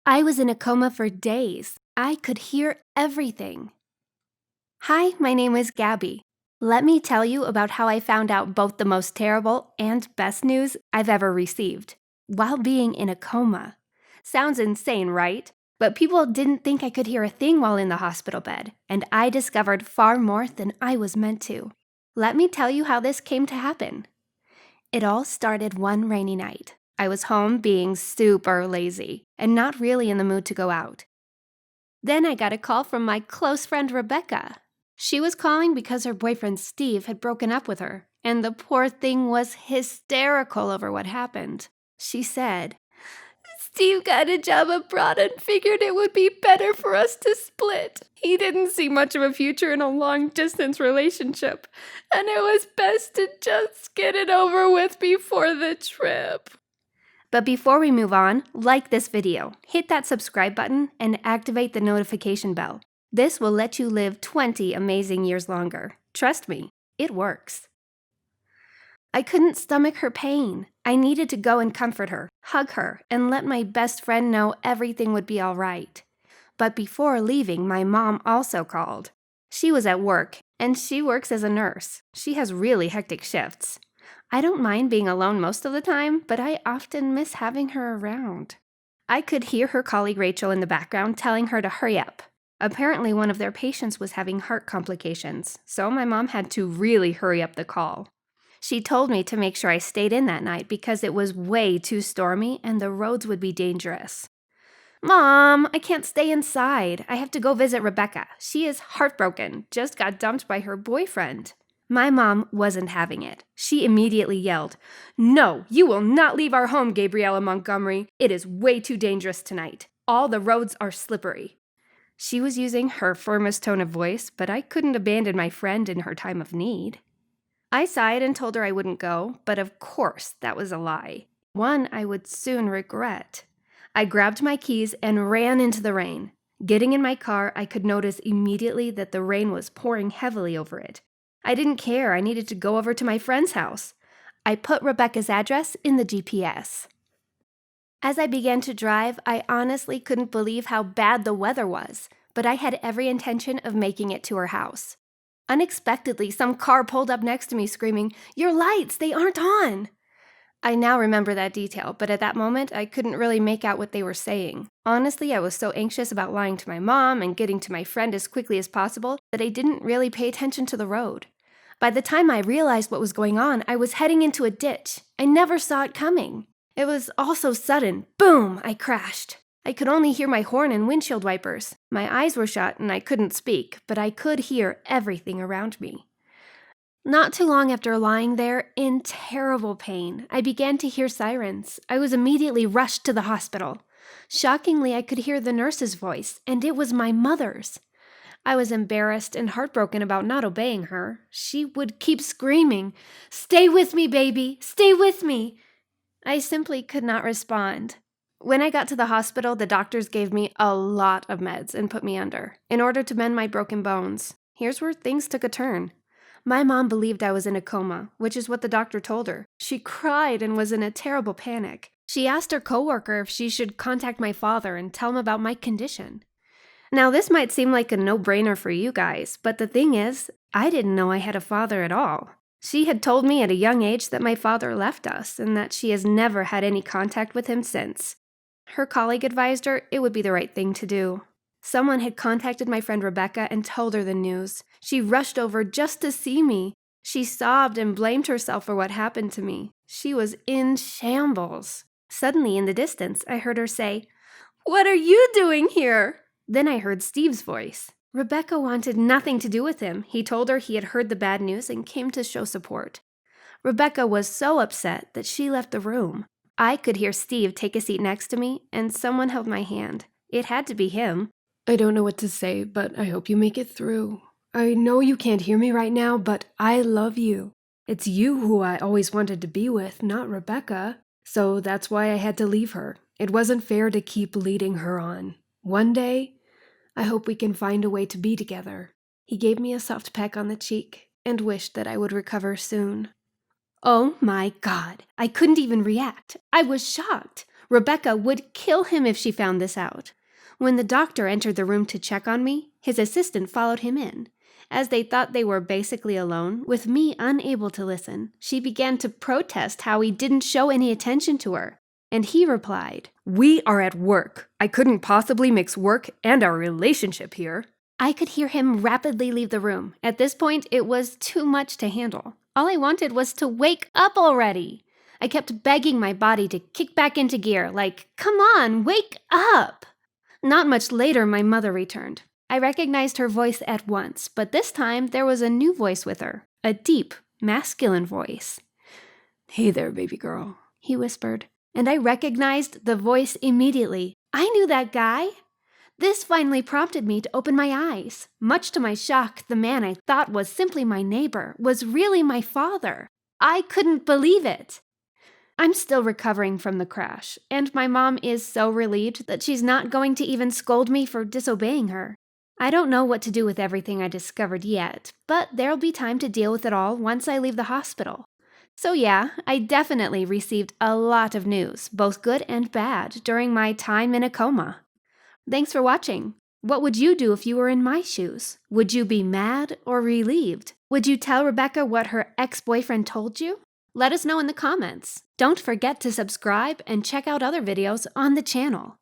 I was in a coma for days. I could hear everything. Hi, my name is Gabby. Let me tell you about how I found out both the most terrible and best news I've ever received while being in a coma. Sounds insane, right? But people didn't think I could hear a thing while in the hospital bed, and I discovered far more than I was meant to. Let me tell you how this came to happen. It all started one rainy night. I was home being super lazy and not really in the mood to go out. Then I got a call from my close friend Rebecca. She was calling because her boyfriend Steve had broken up with her, and the poor thing was hysterical over what happened. She said, "Steve got a job abroad and figured it would be better for us to split. He didn't see much of a future in a long-distance relationship, and it was best to just get it over with before the trip." But before we move on, like this video, hit that subscribe button, and activate the notification bell. This will let you live 20 amazing years longer. Trust me, it works. I couldn't stomach her pain. I needed to go and comfort her, hug her, and let my best friend know everything would be all right. But before leaving, my mom also called. She was at work, and she works as a nurse. She has really hectic shifts. I don't mind being alone most of the time, but I often miss having her around. I could hear her colleague Rachel in the background telling her to hurry up. Apparently, one of their patients was having heart complications, so my mom had to really hurry up the call. She told me to make sure I stayed in that night because it was way too stormy and the roads would be dangerous. "Mom, I can't stay inside. I have to go visit Rebecca. She is heartbroken, just got dumped by her boyfriend." My mom wasn't having it. She immediately yelled, "No, you will not leave our home, Gabriella Montgomery. It is way too dangerous tonight. All the roads are slippery." She was using her firmest tone of voice, but I couldn't abandon my friend in her time of need. I sighed and told her I wouldn't go, but of course that was a lie. One I would soon regret. I grabbed my keys and ran into the rain. Getting in my car, I could notice immediately that the rain was pouring heavily over it. I didn't care. I needed to go over to my friend's house. I put Rebecca's address in the GPS. As I began to drive, I honestly couldn't believe how bad the weather was, but I had every intention of making it to her house. Unexpectedly, some car pulled up next to me screaming, "Your lights, they aren't on!" I now remember that detail, but at that moment, I couldn't really make out what they were saying. Honestly, I was so anxious about lying to my mom and getting to my friend as quickly as possible that I didn't really pay attention to the road. By the time I realized what was going on, I was heading into a ditch. I never saw it coming. It was all so sudden. Boom! I crashed. I could only hear my horn and windshield wipers. My eyes were shut and I couldn't speak, but I could hear everything around me. Not too long after lying there, in terrible pain, I began to hear sirens. I was immediately rushed to the hospital. Shockingly, I could hear the nurse's voice, and it was my mother's. I was embarrassed and heartbroken about not obeying her. She would keep screaming, "Stay with me, baby! Stay with me!" I simply could not respond. When I got to the hospital, the doctors gave me a lot of meds and put me under, in order to mend my broken bones. Here's where things took a turn. My mom believed I was in a coma, which is what the doctor told her. She cried and was in a terrible panic. She asked her coworker if she should contact my father and tell him about my condition. Now, this might seem like a no-brainer for you guys, but the thing is, I didn't know I had a father at all. She had told me at a young age that my father left us and that she has never had any contact with him since. Her colleague advised her it would be the right thing to do. Someone had contacted my friend Rebecca and told her the news. She rushed over just to see me. She sobbed and blamed herself for what happened to me. She was in shambles. Suddenly, in the distance, I heard her say, "What are you doing here?" Then I heard Steve's voice. Rebecca wanted nothing to do with him. He told her he had heard the bad news and came to show support. Rebecca was so upset that she left the room. I could hear Steve take a seat next to me, and someone held my hand. It had to be him. "I don't know what to say, but I hope you make it through. I know you can't hear me right now, but I love you. It's you who I always wanted to be with, not Rebecca. So that's why I had to leave her. It wasn't fair to keep leading her on. One day, I hope we can find a way to be together." He gave me a soft peck on the cheek and wished that I would recover soon. Oh my God! I couldn't even react. I was shocked. Rebecca would kill him if she found this out. When the doctor entered the room to check on me, his assistant followed him in. As they thought they were basically alone, with me unable to listen, she began to protest how he didn't show any attention to her. And he replied, "We are at work. I couldn't possibly mix work and our relationship here." I could hear him rapidly leave the room. At this point, it was too much to handle. All I wanted was to wake up already. I kept begging my body to kick back into gear, like, come on, wake up! Not much later, my mother returned. I recognized her voice at once, but this time there was a new voice with her, a deep, masculine voice. "Hey there, baby girl," he whispered, and I recognized the voice immediately. I knew that guy. This finally prompted me to open my eyes. Much to my shock, the man I thought was simply my neighbor was really my father. I couldn't believe it. I'm still recovering from the crash, and my mom is so relieved that she's not going to even scold me for disobeying her. I don't know what to do with everything I discovered yet, but there'll be time to deal with it all once I leave the hospital. So yeah, I definitely received a lot of news, both good and bad, during my time in a coma. Thanks for watching. What would you do if you were in my shoes? Would you be mad or relieved? Would you tell Rebecca what her ex-boyfriend told you? Let us know in the comments. Don't forget to subscribe and check out other videos on the channel.